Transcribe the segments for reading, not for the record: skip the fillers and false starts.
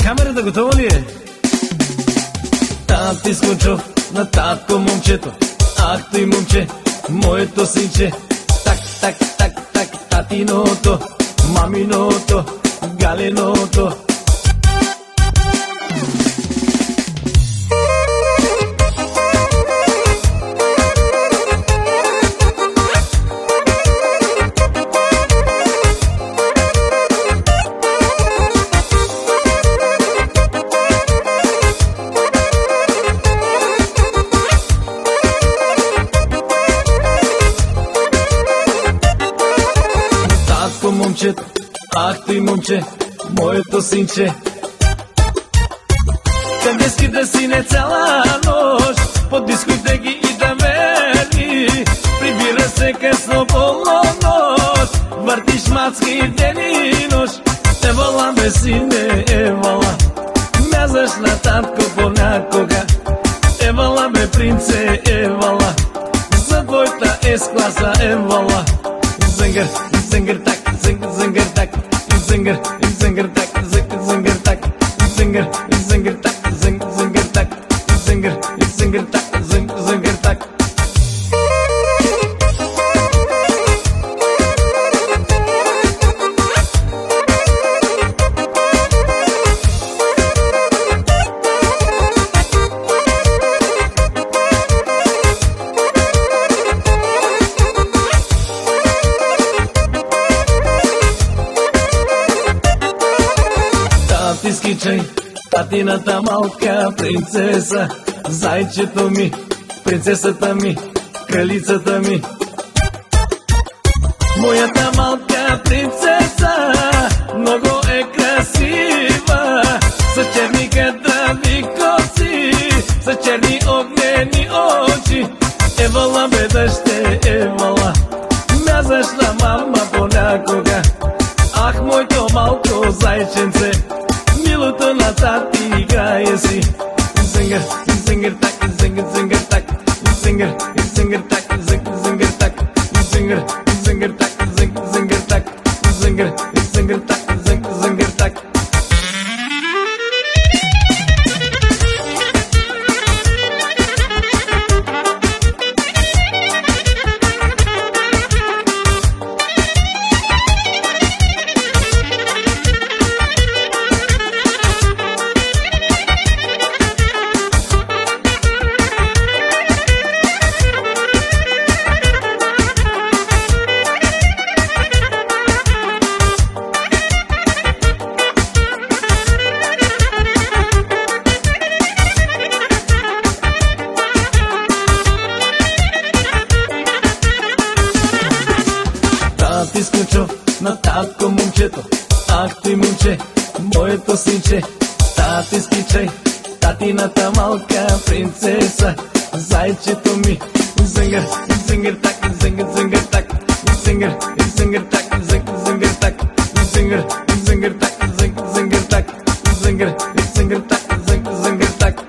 Камерата готова ли е? Тати скочов на татко момчето. Ах той момче, моето синче. Так, так, так, так, татиното, маминото, галиното. Момчето, ах той момче, моето синче. Тенески да си не цяла нощ, по дискотеки и да мери. Прибира се късно полунощ, въртиш мацки ден и нощ. Евала бе сине, евала, мязаш на татко понякога. Евала бе принце, евала, за твоята ес-класа евала. Зингър, зингър так, зингър так, зингър, зингър так, зингър так, зингър, зингър так, зингър так, зингър, зингър так, зингър так. Скичай, татината малка принцеса, зайчето ми, принцесата ми, кралицата ми. Моята малка принцеса много е красива, с черни кадрави коси, с черни огнени очи. Евала бе дъще, евала, мязаш на мама понякога. Ах, моето малко зайченце, милото на тати играе си. Зингър, зингър так, зингър, зингър так, зингър, зингър так, зингър так, зингър, зингър так, зингър так, зингър, зингър так, зингър так. Тати скочов на татко момчето. Ах той момче, моето синче. Тати скичай, татината малка принцеса, зайчето ми. Зингър, зингър так, зингър так, зингър, зингър так, зингър так, зингър, зингър так, зингър так, зингър, зингър так, зингър так.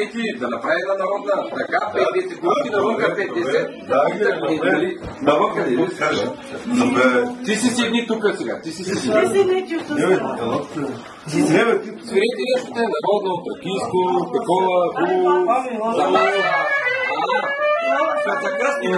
Пети, да направи една народна, така, петите, колки навънка 50. Да, навънка ли? Ти си седни тук сега, ти си седни. Свирете нещо те, народно, тракийско, такова, хубаво, забавно. За кръстни.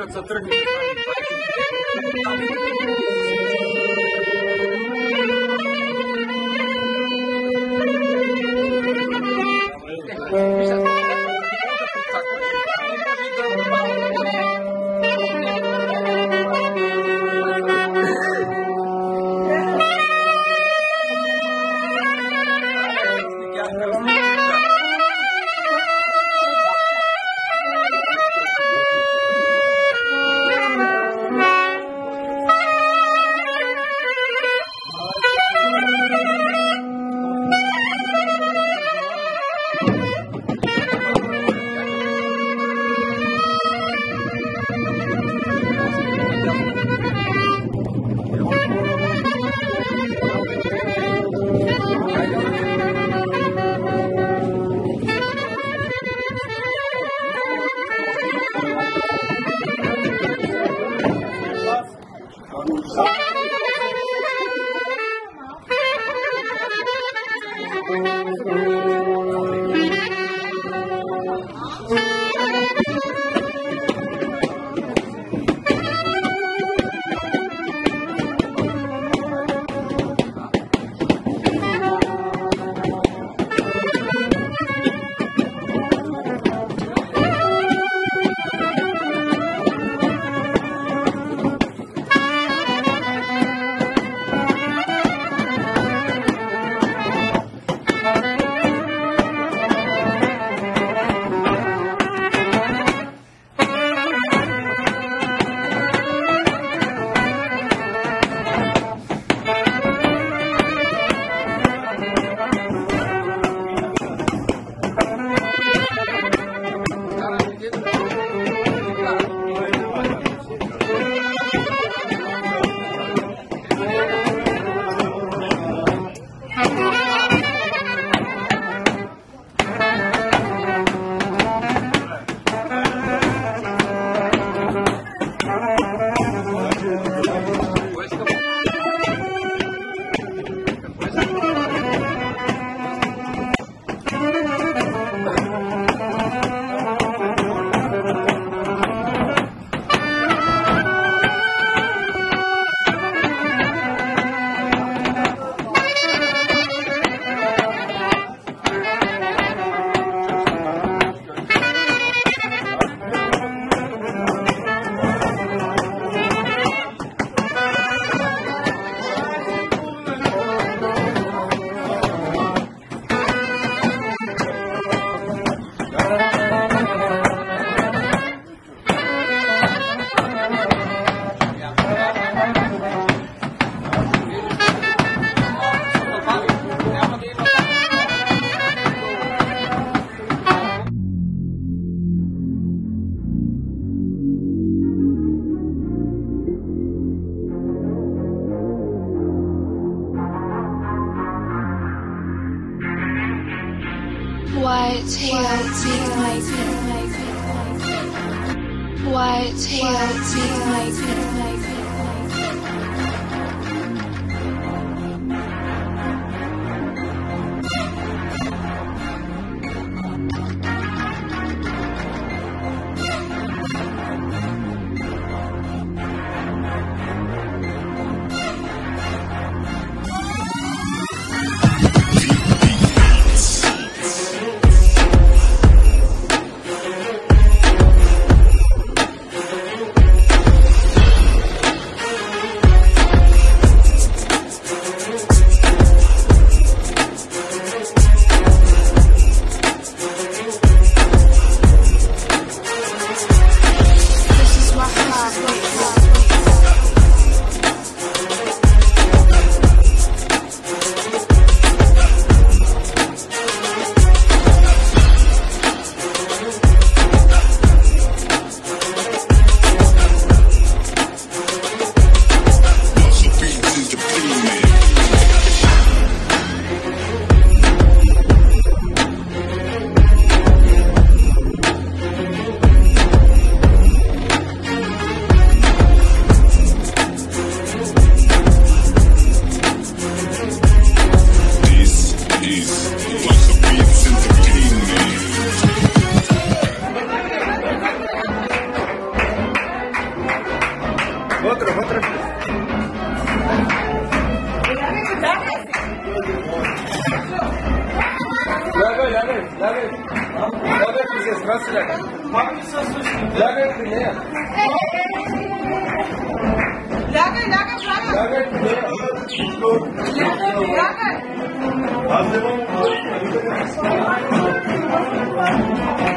kad se trgne. вътре. Лягай, при сестра си лягай. Лягай при нея. Лягай при нея. Аз не мога. Лягай.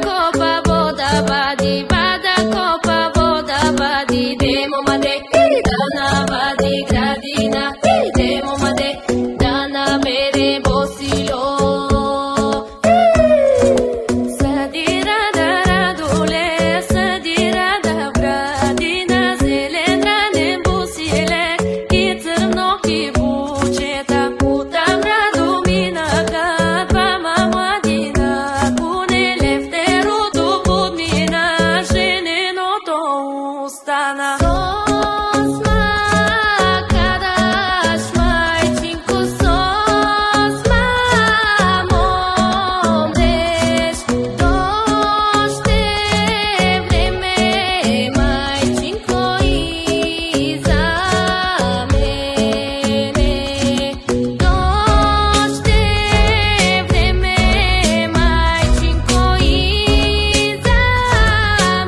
Copa voda badi, vada copa voda badi, demo made, dana badi gradina, demo made, dana bere bosilo. Sadira da radule, sadira da gradina, zelena ne busile, kitrno ki bučeta, putam radumina kadva mamadina, kune lefteru tu budmina, ženeno to ustana. Sosma, kadaš majčinku, sosma, momdeš, došte vreme, majčinko iza mene. Došte vreme, majčinko iza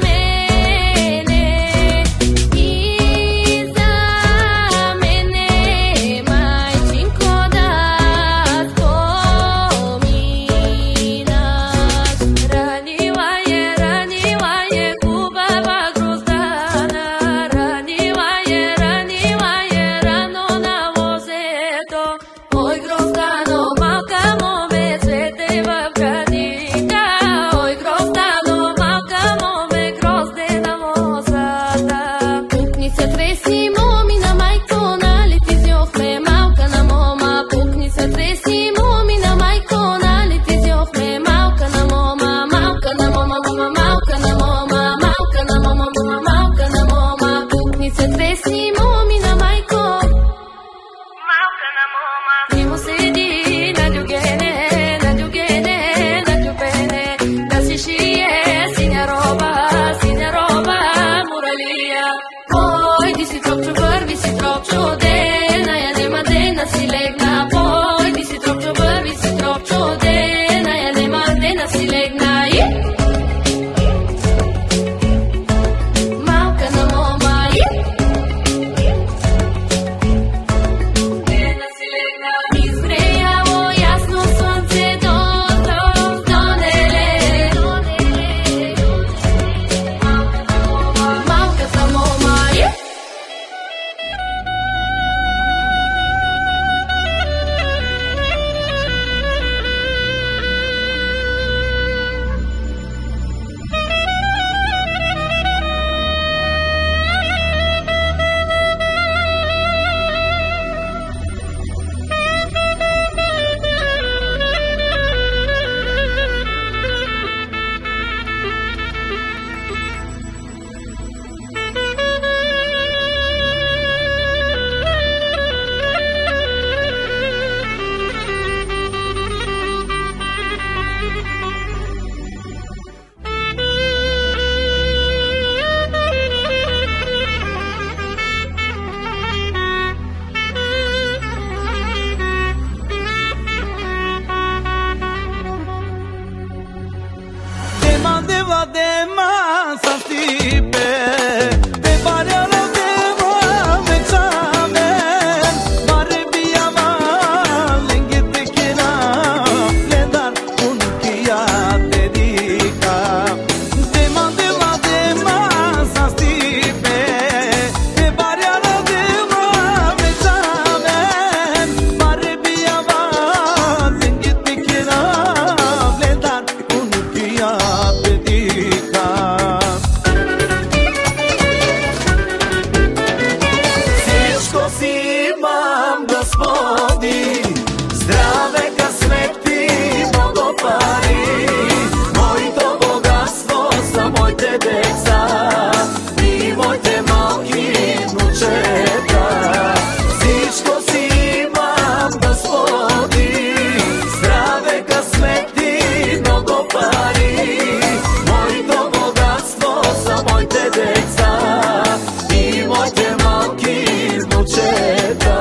mene. Iza mene, majčinko, da spominaš. Ranila je kubava grozdana, ranila je rano na vozeto. Oj grozdano, malka mome, cveteva gradinka, oj grozdano, malka mome, grozdena mozata. Pukni se tresi momina majko, naleti zjohme, malka na moma. Pukni se tresi momina majko, naleti zjohme, malka na moma. Malka na moma, moma, malka na moma, malka na moma, moma, malka na moma. Pukni se tresi momina majko, malka na moma. Njemu sedi na ljubljene, na ljubene, da si šije sinja roba, muralija. Oj, di si tropčo, prvi si tropčo, dena, ja nema dena si legna. Oj, di si tropčo, prvi si tropčo, dena, ja nema dena si legna. Malka na moma, dena si legna. Izgrejavo jasno sonce do donele. Malka na moma, Dema sa stipe, te barjala dema me qamen, bare bijama lenge te kena, lendar unë kia te dika. Dema sa stipe, te barjala dema me qamen, bare bijama lenge te kena, lendar unë kia te dika. Всичко си имам, Господи, здраве, късмети, много пари. Моето богатство са моите деца и моите малки внучета. Всичко си имам, Господи, здраве, късмети, много пари. Моето богатство са моите деца и моите малки внучета.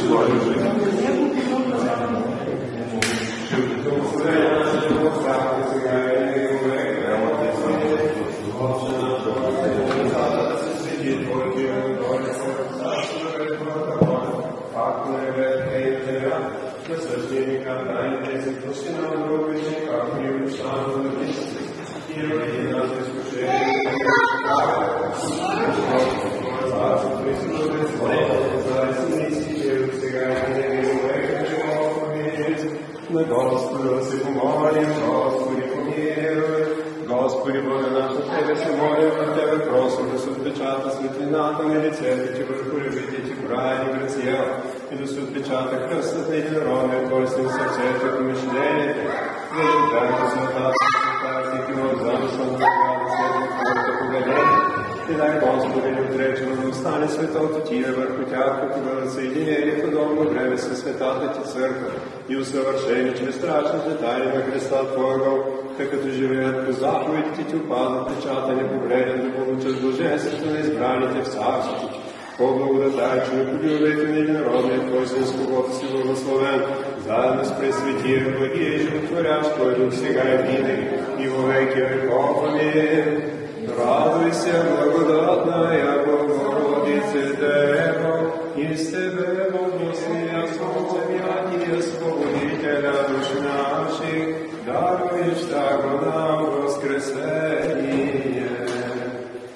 Твоя жизнь. Господи, се помолим, Господи, помилуй. Господи, Бога наш, от Тебе се молим, от Тебе просим да се отпечата светлината на лицето Ти върху любите Ти праведни грация и да се отпечата кръстът на единородния Твой Син в сърцето и помишлението. Да дадем света, всеки в замисъл на това следва Твоето повеление. И дай Господи ни отречено да остане светото Тие върху тях, като бъдат съединени подобно време със светата Ти църква и усъвършени чрез страшните тайни на Христа Твоего, тъй като живеят по заповедите Ти, опазват печата непогледен да получат блаженството на избраните в царството Ти. По-благодатай, че любовете на единородния Твой Син, с когото си благословен, заедно с Пресветия, благия и животворящ Твой Дух, сега и винаги, и во веки веков. Амин. Радуй се, благодатная Богородице, Дево, и с Тебе благостния Солнцем и Освободителя душ наших, даруешь таго нам воскресение.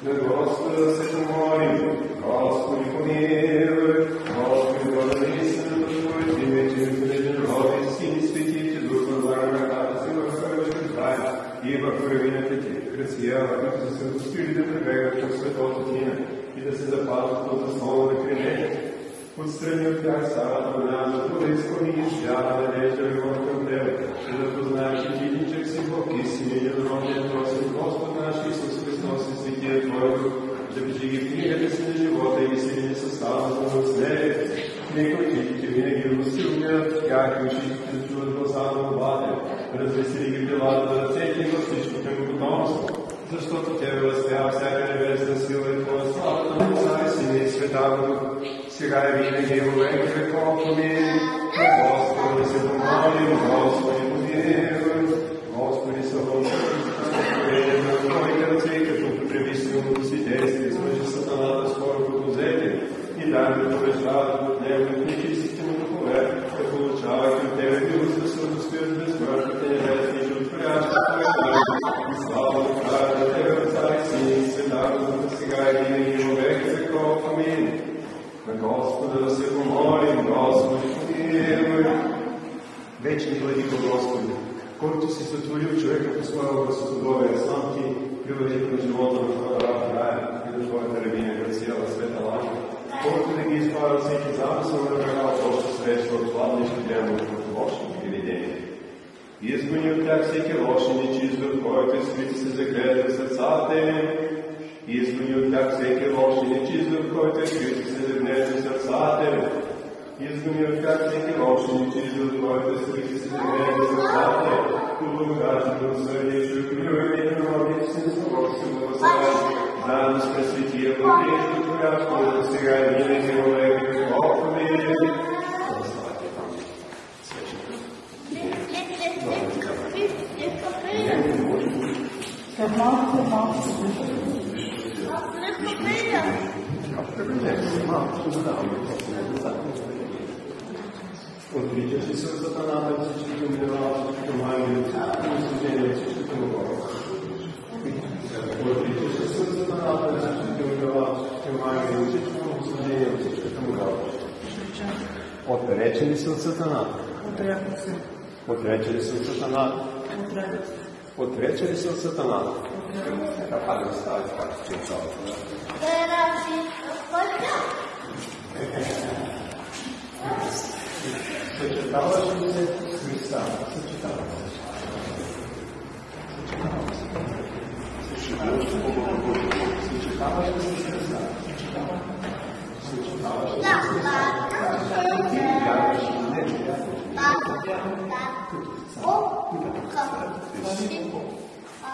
Да Господа се помолим, Господи помилуй, Господи благодати се на Твой Син, чрез Роден Син и Светите Духа, благодата си върховеш тайна и върховината Ти. Християва, които са допустили да прибегат към светото Ти и да се запазват от основа на крилението. Отстрани от тях старата голяма, да изпълниш вяра, надежда, любов към Тебе, и да познаеш, че Ти единчък си Бог, истинен и единороден Твой Син, Господ наш Исус Христос и Светия Твой Дух, да пиши ги в книгата си на живота и силени съставата на оцелението. Нека очите винаги разсилнят тях и ушите да чуват гласа на молбата, развесели ги делата на ръцете и във всичкото им потомство, защото Тебе възстява всяка небесна сила и Твоя славата на Отца и Сина и Света Дух, сега и винаги и во веки веков. Амин. Господи, се помолим, Господи, помилуй, Господи, съвърши на Твоите ръце, като употреби силното си действие, смъжи сатаната скоро като взете и дай да побеждават от него и нечистите му духове, да получава към Тебе милост да се удостоят безсмъртните небесни и животворящи Твоя и слава да правя на Тебе, Отца и Сина и Света Дух, сега и винаги во веки веков. Амин. На Господа да се помолим, Господи, помилуй. Вечни владико Господи, който си сътворил човека по своя образ и подобие, сам Ти привържи към живота на Твоя раб Рая и на Твоята рабиня Грациела Света Лажа, който да ги изправя всеки замисъл на врага от обща среща от сладнищи демони от лоши привидения. И изгони от тях всеки лош и нечист дух, който е скрити се загледа в сърцата им. И изгони от тях всеки лош и нечист дух, който е скрити се загледа в сърцата им. Изгони от тях всеки лош и нечист дух, който е скрити се загледа в сърцата им. По благодати да усърдиш и любовите на родите си на Бог се благословяш, заедно с Пресветия Бог и животворящ Твой Дух, сега и винаги во веки веков. Амин. Отричаш ли се от сатаната, всичките му дела, всичките му ангели, всичките му служения, всичките му Бога? Отричаш ли се от сатаната, всичките му дела, всичките му ангели, всичките му служения, всичките му Бога? Отрече ли се от сатаната? Отрече ли се от сатаната? Отрече ли се от сатаната? Така да остави това, че е цялото. Съчетаваш ли се с Христа? Съчетаваш се. Съчетаваш ли се с Христа? Съчетаваш ли се с Христа? Вярваш ли не?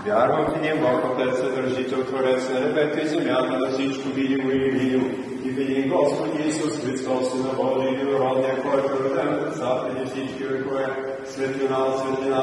Вярвам в един Бог, Отец, Съдържител, Творец на небето и земята, на всичко видимо и невидимо, и види Господи Исус Христос, Сина Божий, единородния, който е роден от Отца преди всички векове, светлина от светлина,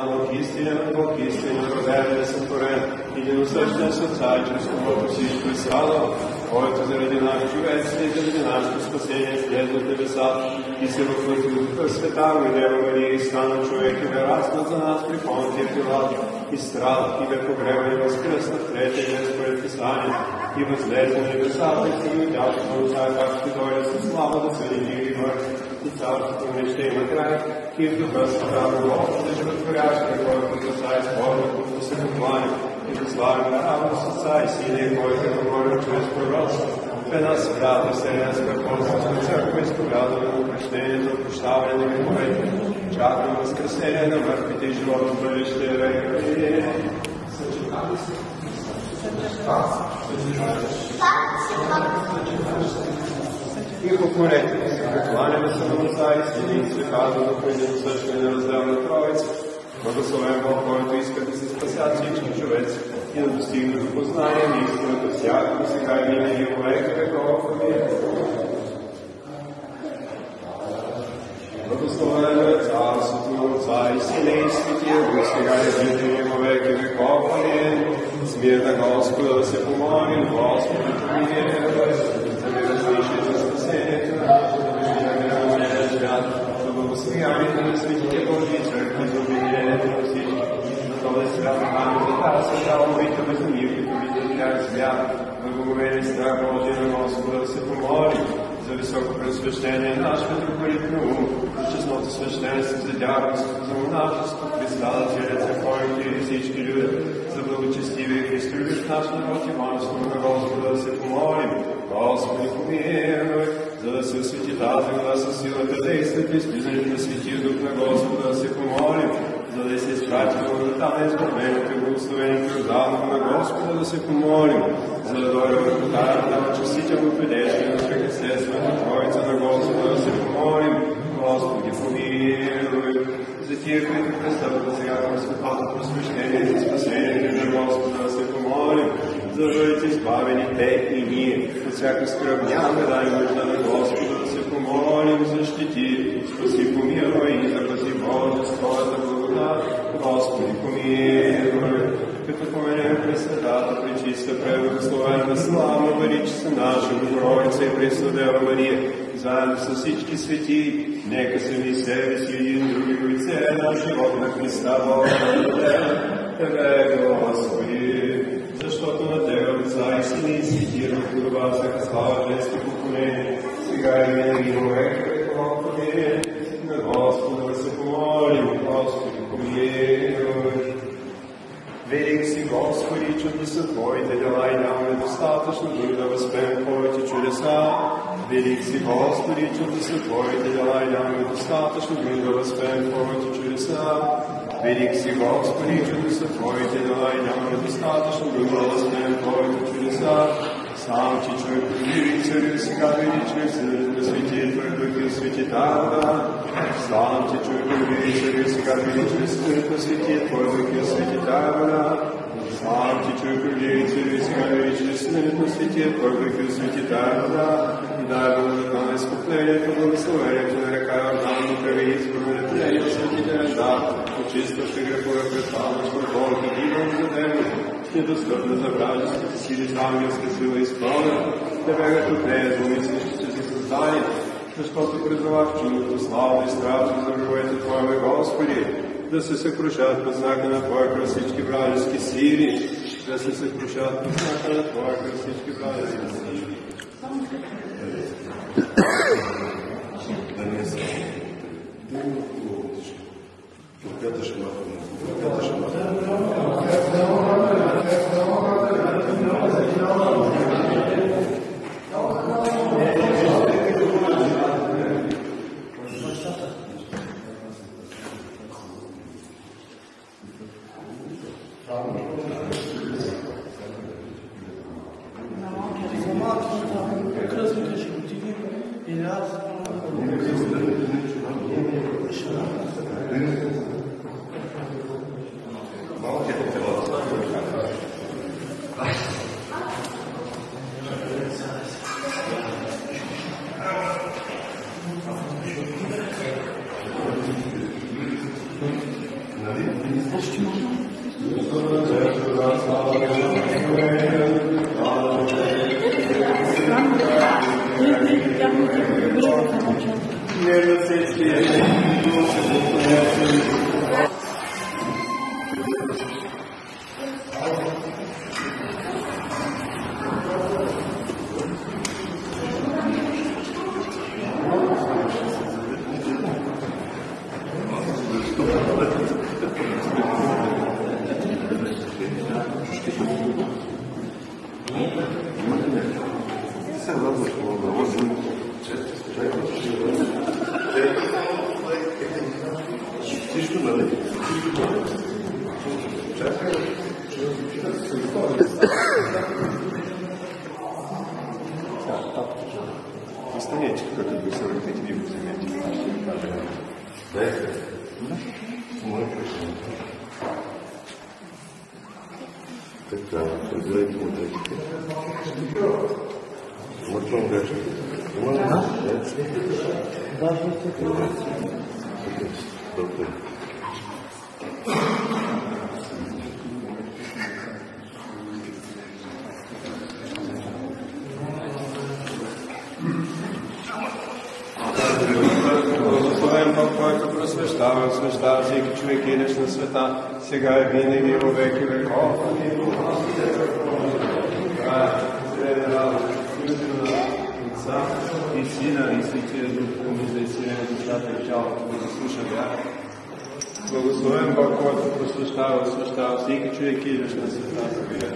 Бог истинен, роден, несътворен, единосъщен с Отца и чрез когото всичко е страдал, който заради наш човечество и заради нашето спасение слезе от небесата и се въплъти от Духа Света, и Дева Мария, и стана човек и бе разнат за нас при Понтия Пилат, и страда, и бе погребан и възкръсна в третия ден според Писание, и възлезе на небесата и се видял на Отца, как ще дойде със слава да съди живи и мъртви, и царството не ще има край, и в Духа Света на Господа животворящия, който Отца изпълни, който се покланя, и да славим наравно с Отца и Сина, който е говорил чрез пророцтво. В една свята вселенска апостолска църква изповядваме на кръщението, прощаване на греховете, чакаме възкресение на мъртвите и живот в бъдещия век. Съчетали се. И покорете се, покланяме се на Отца и Сина и Света Духа, единосъщен и неразделна Троица. Благословен Бог, който иска да се спасят всички човеци и да достигнат до познание на истината всякога, сега и винаги во веки веков. Амин. Благословено е царството на Отца и Сина и Светия Дух, сега и винаги во веки веков. Амин. С мир на Господа да се помолим, Господи помилуй, да ни разреши за спасението на нашия свят, за благословението на светите Божии църкви, за обединението на всички. Този свят нами за тази създава молитва без мир, като видят тях свят, благоговение страх Божия на Господа да се помоли за високо пресвещение наш митрополит Наум, за честното свещенство, за дяконство, за монашество, Христа да целят църковите и всички люди, за благочестивия Христолюбив наш народ и воинство на Господа да се помолим. Господи, помилуй, за да се освети тази вода със силата действат и слизането на Светия Дух на Господа да се помолим, за да се изпрати благодата на избавеното и благословеното отдавна на Господа да се помолим, за да дойде върху тая на очистителното действие на Свекъсествата Троица на Господа да се помолим. Господи, помилуй, за тия, които престъпват сега към светлото просвещение и за спасението на Господа да се помолим, за да бъдете избавени те и ние от всяка скръб, нямаме дай нужда на Господа да се помолим, защити, спаси, помилуй и запази Боже с Твоята благодат. Господи, помилуй, като поменем Пресветата, пречиста, преблагословена, славна, величества наша Богородица и Преснодева Мария, заедно с всички свети, нека сами себе си един други лице на живот на Христа Бога. Тебе, Господи, защото на Тебе, Отца и Сина и Светия Дух, подобава всяка слава, чест и поклонение, сега и винаги во веки веков. Амин. На Господа да се помолим, Господи, помилуй. Велик си, Господи, чудни са Твоите дела и нямаме достатъчно дух да възпеем Твоите чудеса. Велик си, Господи, чудни са Твоите дела и нямаме достатъчно дух да възпеем Твоите чудеса. Велик си, Господи, чудни са Твоите дела и нямаме достатъчно дух да възпеем Твоите чудеса. Сам Ти, човек, мири, цари, сега величен, съдът на Светия Твой Дух и освети тая вода. Сам Ти, човек, мири, цари, сега величен, съдът на Светия Твой Дух и освети тая вода. Сам Ти, човек, мири, цари, сега величен, съдът на Светия Твой Дух и освети тая вода. И дай благодата на изкуплението, благословението на река Йордан, да прави избор на нетление, осветителен дар, очистваща грехове, предпазваща болка, дивом за ден, недостъпна за вражеските сили, с ангелска сила изпълнена, да бегат от нея зломислящите си създания, защото призвах чудото, слава и страшно за враговете Твоя, Господи, да се съкрушат под знака на Твоя кръст всички вражески сили, да се съкрушат под знака на Твоя кръст всички вражески сили. Да не се Останете, как бы 45 минут заметили. Да? Така, разбирайте мотивите. Мъртвам грешка. Има ли? Да. Добре. Благословен Бог, който просвещава, освещава всеки човек и на света, сега и винаги и во веки веков. И Сина, и Светия Дух, помиза и Сина, и душата и тялото, да слуша бях. Благословен Бог, който просвещава, освещава всеки човек и на света, сега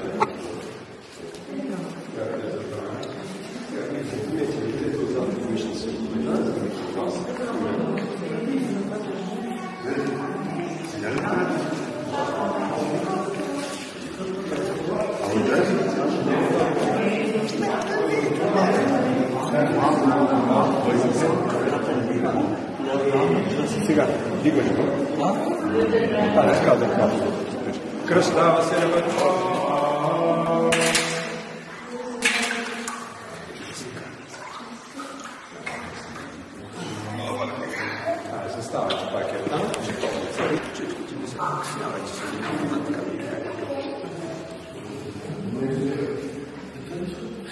и сега, дигай го. Кръстава се на бъдеще. Заставайте пак е там.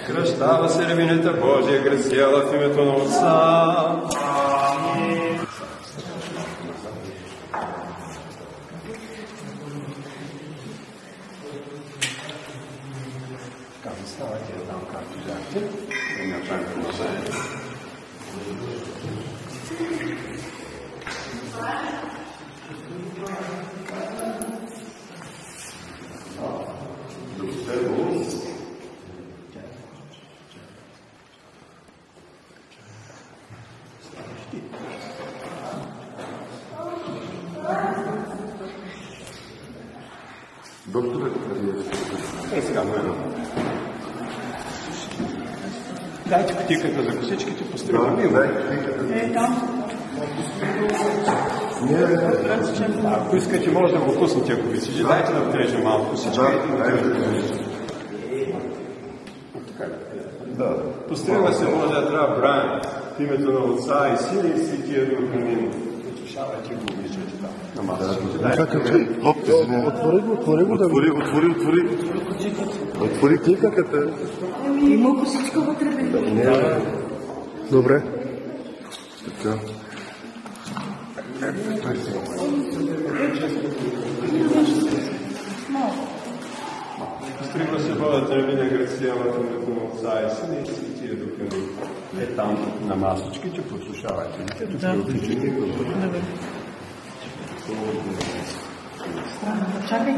Кръстава се ревинята Божия, гресяла в името на Отца. Заставайте там, както бяхте. И направим назад. Докторът, сега много. Дайте кутийката за косичките, построим. Ако искате, може да го пуснете, ако ви сижи. Дайте да отрежем малко косички. Да. Построива се може да трябва брань в името на Отца и Сина и Светия Дух. Амин. Слушавайте го, обичайте там. На масата. Отвори го да го. Отвори кликаката. Има косичка вътре. Добре. Така. Построива се Божията ревиня гресяла в името на Отца и Сина и Светия Дух. Амин. Е там на масочките, послушавайте. Ето ще отичите. Чакай,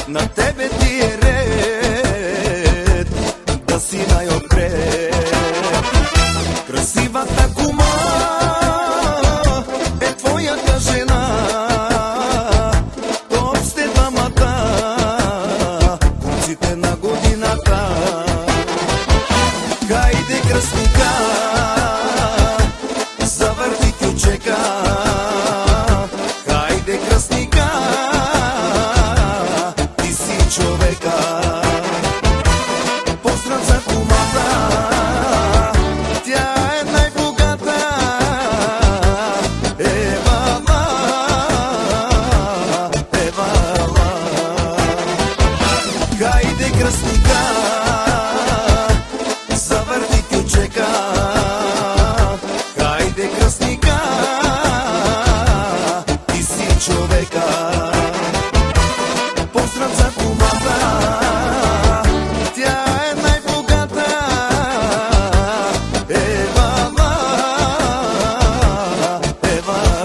на тебе ти е ред да си най-отпред. Красивата кума е твоята жена, топ сте двамата, конците на годината. Хайде кръстника, завърти ключека. Хайде кръстника, Хайде кръстника, завърти кючека. Хайде кръстника, ти си човека. Поздрав за кумата, тя е най-богата. Евала, евала.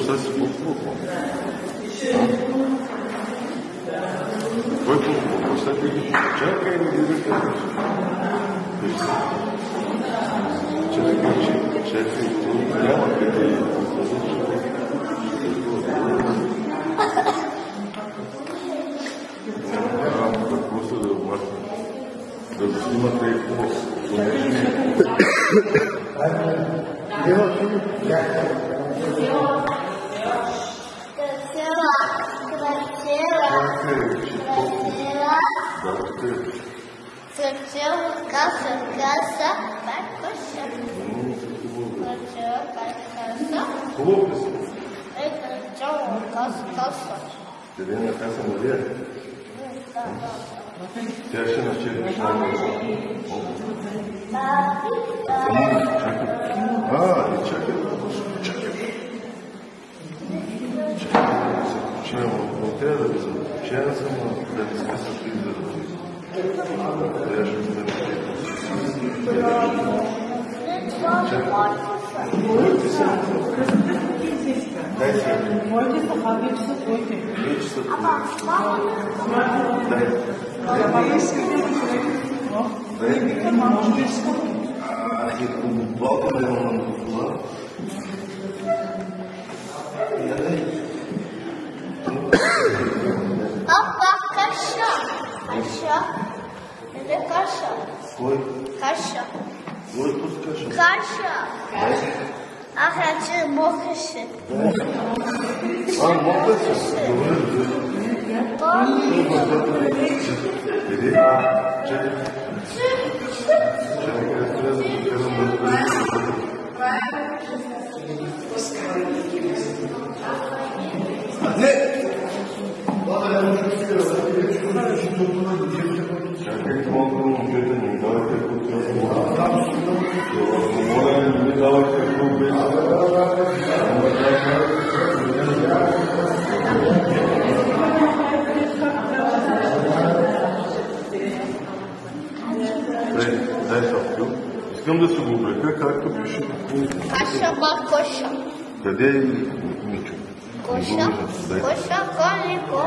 Сега си по-хубаво. Кой е по-хубаво? Чакай да ги викаш. Чакай, това няма къде. Какво се да обмахне? Да го снимате и хубаво. Хубаво ли си? Къде на каса Мария? Тя ще начерпиш на чакай. Чакай. Трябва да ви започина съм да не сме съпили да дойде. Трябва ще сме Моите са, а вече са твоите. Вече са твоите. Ама искате да човек. Може би искате. Блока да имам на това. Папа, каша. Къде каша? Кой? Каша. Кой пускаш? Каша. Че мокаше. Мокаше? Добре. Чакай. Чакай, колко момчета ни давате моля не ми давате клуб. Дай сапкил. Искам да се го облека, както пише. Каша, коша. Къде е Мичо? Коша, колико.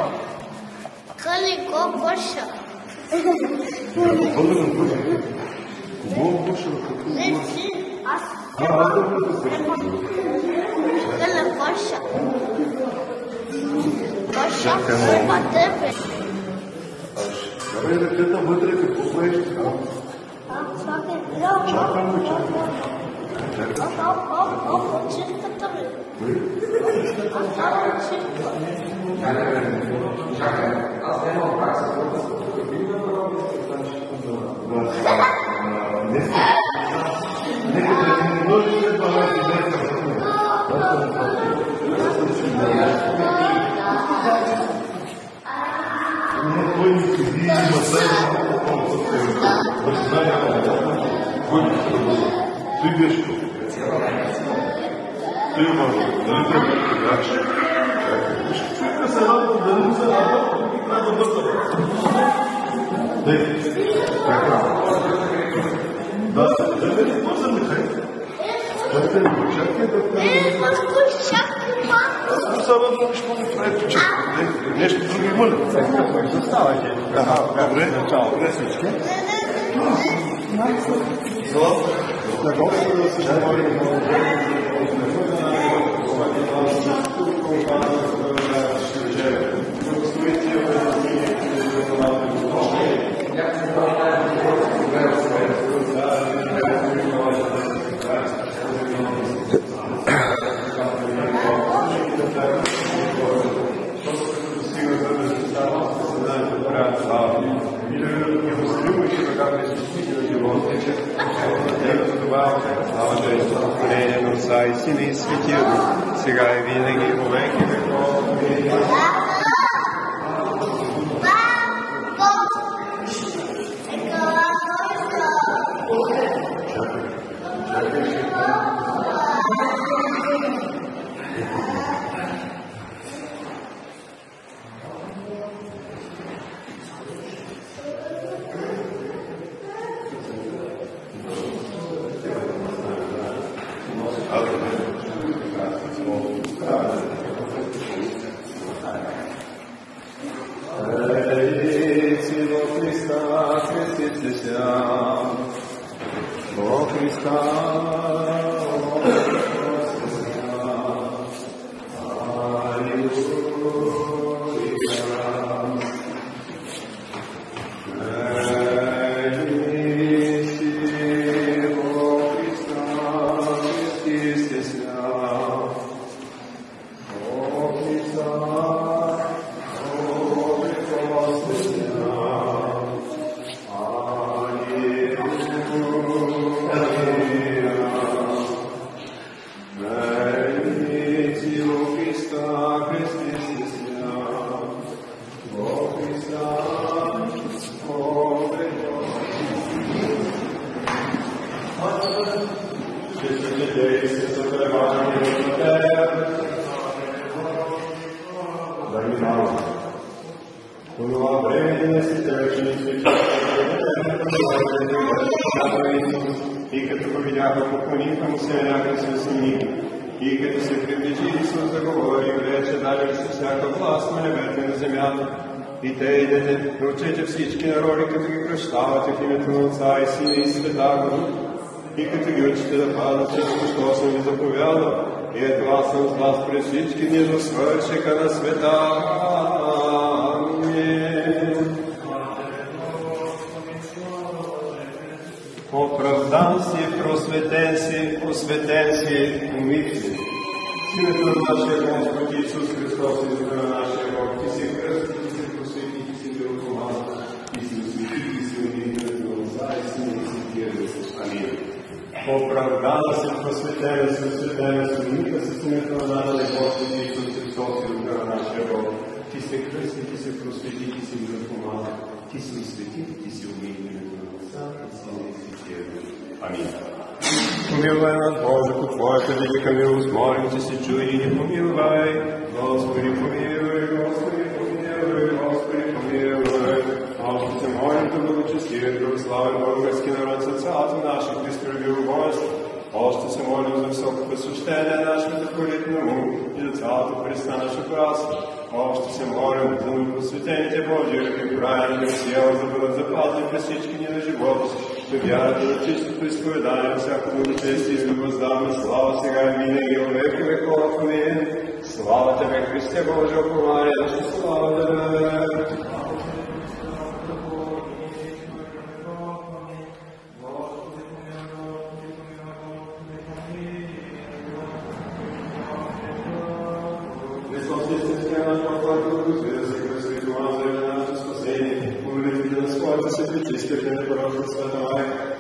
Колико, коша. Българен коша. Хубаво коша. Не си, аз. Аз да бъда се. Къле коша. Коша, кълба тебе. Давай ръката вътре, какво правиш? Чакам го, чакам. Чирката ми. Ты можешь, да не треба дальше. Чакай, се радва, да не се радва, трябва да бъда. Така. Да, не може да ми хай. Чакай да правим. Аз се радва, нещо ми прави, че нещо друго има ли? Заставайте. Добре. Добре всички. На Господа да се говорим. И Сина и Светия Дух, сега и винаги и вовеки веков. Amen. И като го видяха, поклониха му се, някак се усъмниха. И като се приближи Исус да говори, рече, дали се всяка власт на небето и на земята. И те идете, научете всички народи, като ги кръщавате в името на Отца и Сина и Святаго Духа. И като ги учите да пазят всичко, що съм ви заповядал. И ето аз съм с вас през всички дни до свършека на света. Амин. Оправдан си, просветен си, посветен си, умит си. Синето на нашия Господ Исус Христос и Духа на нашия Бог, ти си кръсти, ти си просвети, ти си милокоман, ти си освети, ти си умит на Отца и Сина и Святия Дух. Амин. Оправдан си, просветен си, осветен си, умит си, синето на нашия Господ Исус Христос и Духа на нашия Бог, ти си кръсти, ти си просвети, ти си милокоман, ти си освети, ти си умит на Отца и Сина и Святия Дух. Амин. Помилвай нас, Боже, по Твоята велика милост, молим Ти се, чуй и ни помилвай. Господи, помилвай, Господи, помилвай, Господи, помилвай. Още се молим да благочестие, православен български народ, за цялото наше христолюбиво воинство. Още се молим за високо посвещение на нашата политна му и за цялото Христа наша братство. Още се молим за новопосветените Божии ръки, правени на сила, за да бъдат запазени през всички дни на живота си. Да вярата за чистото изповедание, всяко благочестие и да въздаваме слава сега и винаги, във веки веков. Амин. Слава Тебе, Христе Божие, упование, да ще слава Тебе.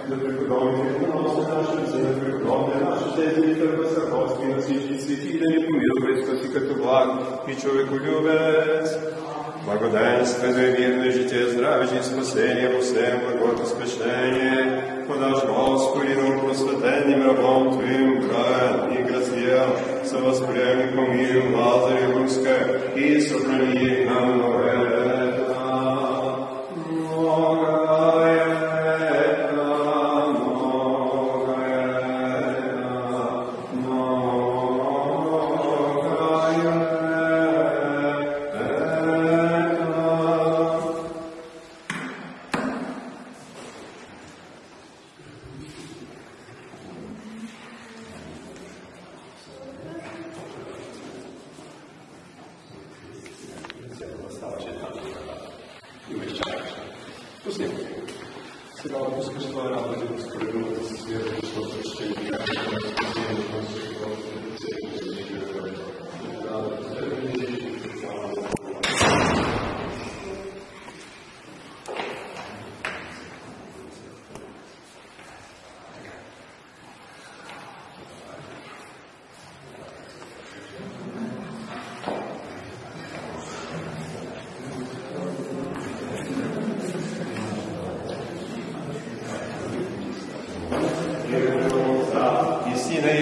Да преподобните на нашите сина, преподобне нашите зелите върсърховски на всички свети и да ни помилвай, спаси като благ и човеколюбец. Благоденствено и мирно житие, здраве и спасение во всем благото спешение. Подаш Господи, на просветенным рабом Твоим, Брайан и Грациел, совоспреми по миру Лазаря Руска и сохрани их на новое.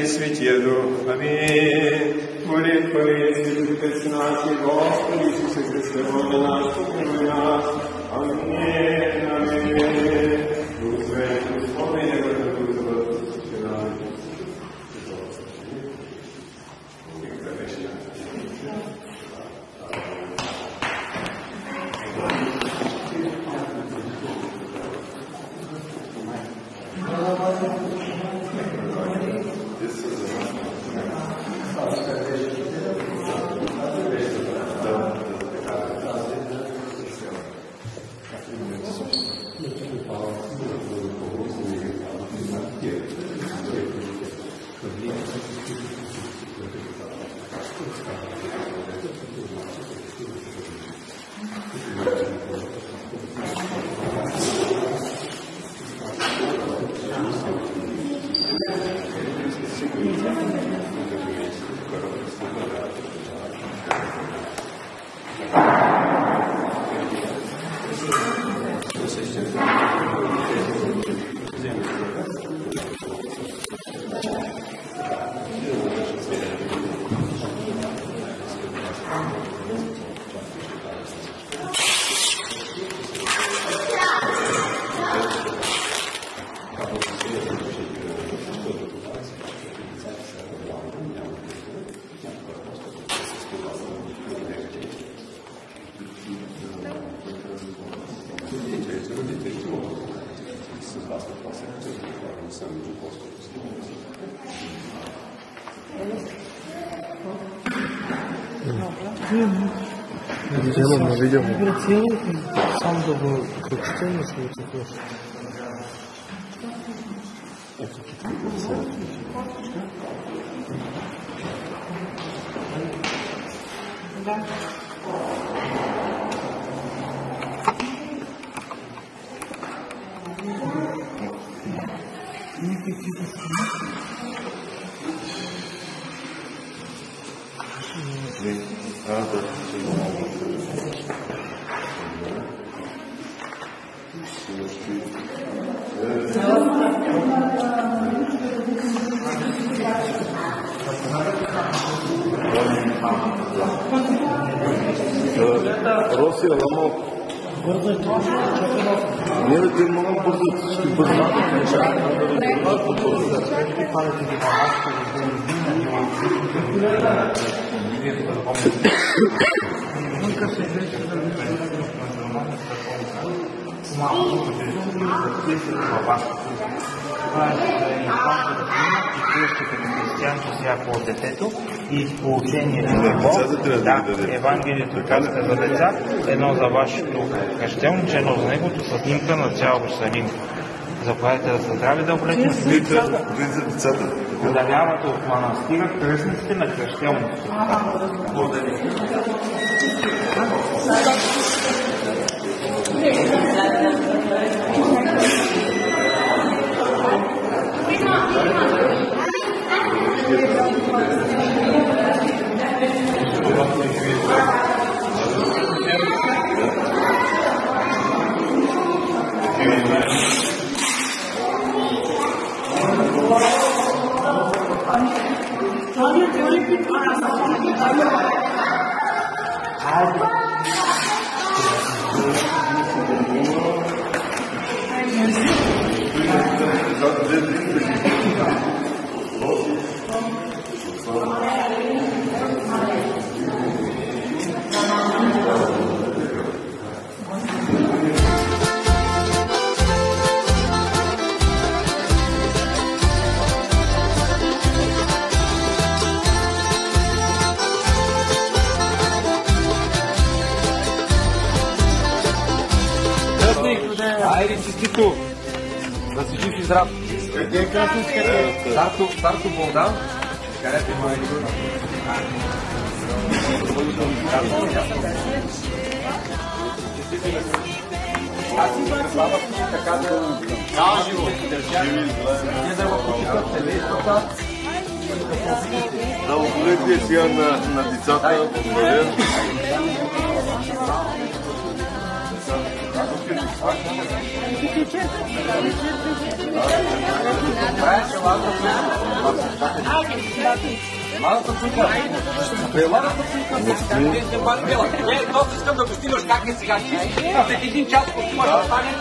Святия Дух. Амин. Молитва и Отец наши, Господи Исусе Христе, Боже наш, помилуй нас. Амин. Амин. Дух Святой, спомни Него да Дух да бъдат всички нами. Дело на видео. Сам да го прочетем и след това. Да. Росия, ама... Не, да те много бързат, ще бързат. Всяко детето и положението на Бог, Евангелието казва за деца, едно за вашето кръщелниче, едно за неговото, с снимка на цял Иерусалим. Заповядайте да са здрави, да облечем с децата. Ударявате от манастира кръстниците на кръщелниците. Благодаря. Айде, честито! Да си жив и здрав! Къде е кръстницката? Старто Болдан? Където има и друга? Аз имам слава така да живо държа. Не да го почитат семействата. Да, благодаря сега на децата. Благодаря. Малата тука. Белата тука. Не, просто искам да го снимаш как е сега. След един час, ако имаш да стане,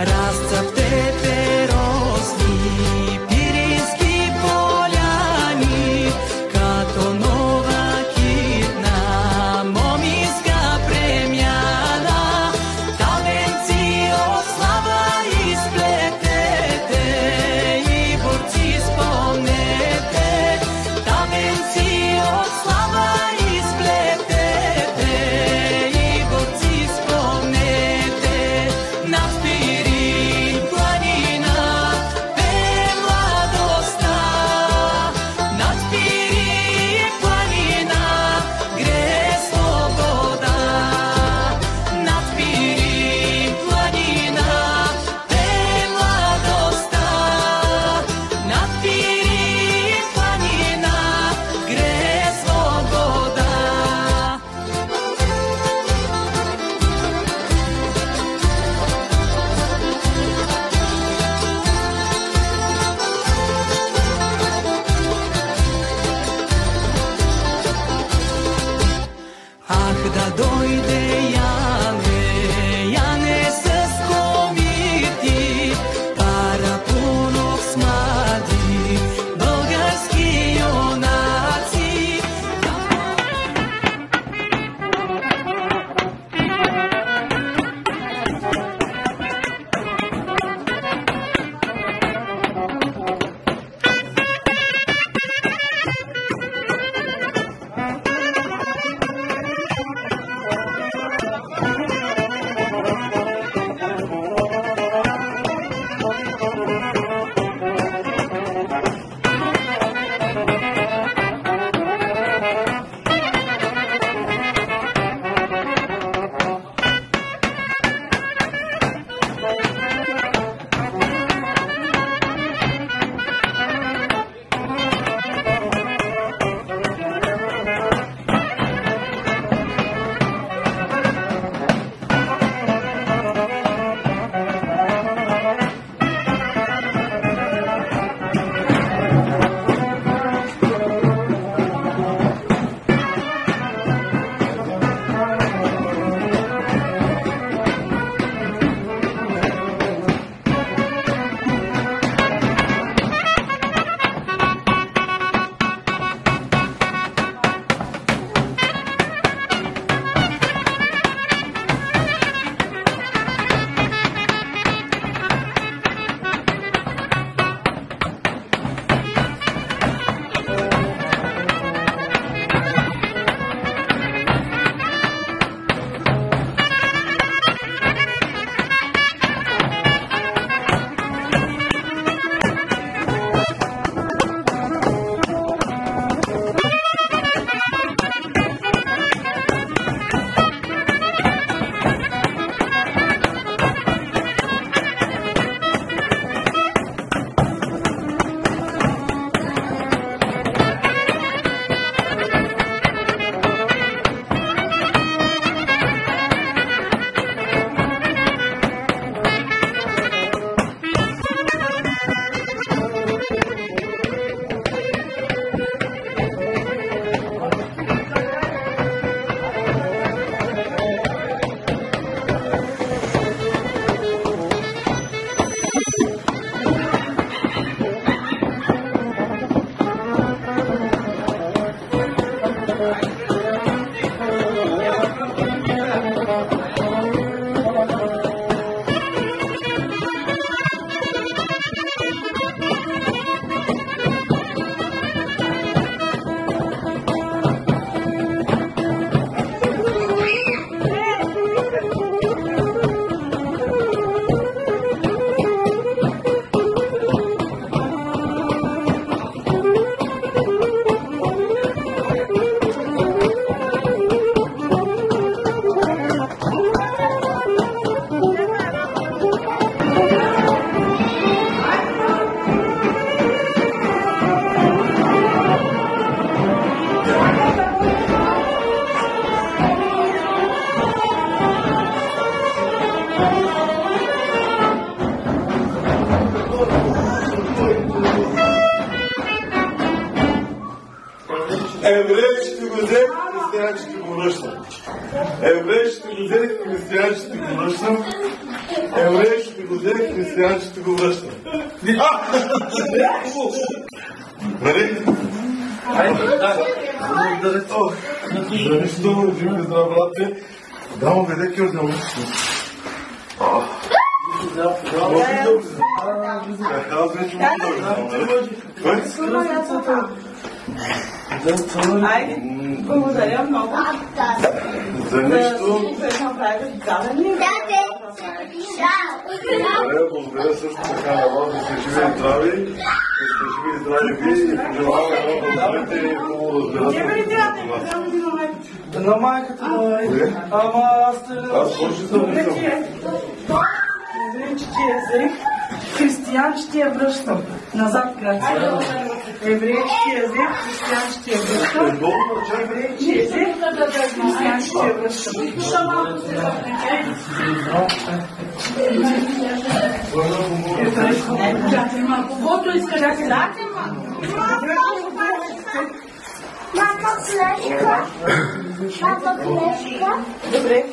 Разцъптете росни пирински поляни, като нова хитна моминска премяна. Еврей ще го взе, християн ще го връщам. Еврей ще го взе, християн ще го връщам. Еврей ще го взе, християн ще го връщам. Нали? За нищо, живи здрав, брате. Да, му веде кел да улични. Аз вече му да Айде, благодаря много. За нищо. Благодаря също така на вас, да сте живи и здрави. Да сте живи и здрави ви и пожелавам едно да и хубаво разбирате. На майката на ама аз също съм мисъл. език, християн ще я връщам. Назад крача. Еврейски език, християн ще я връщам. Еврейски език, християн ще я връщам. Каквото иска да се дате, добре.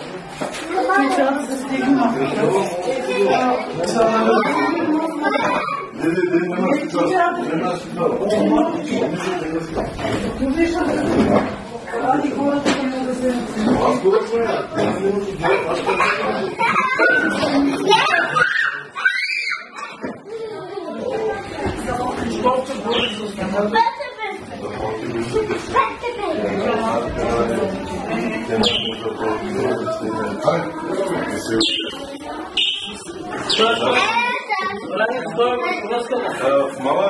Не трябва да се стигна. Мама,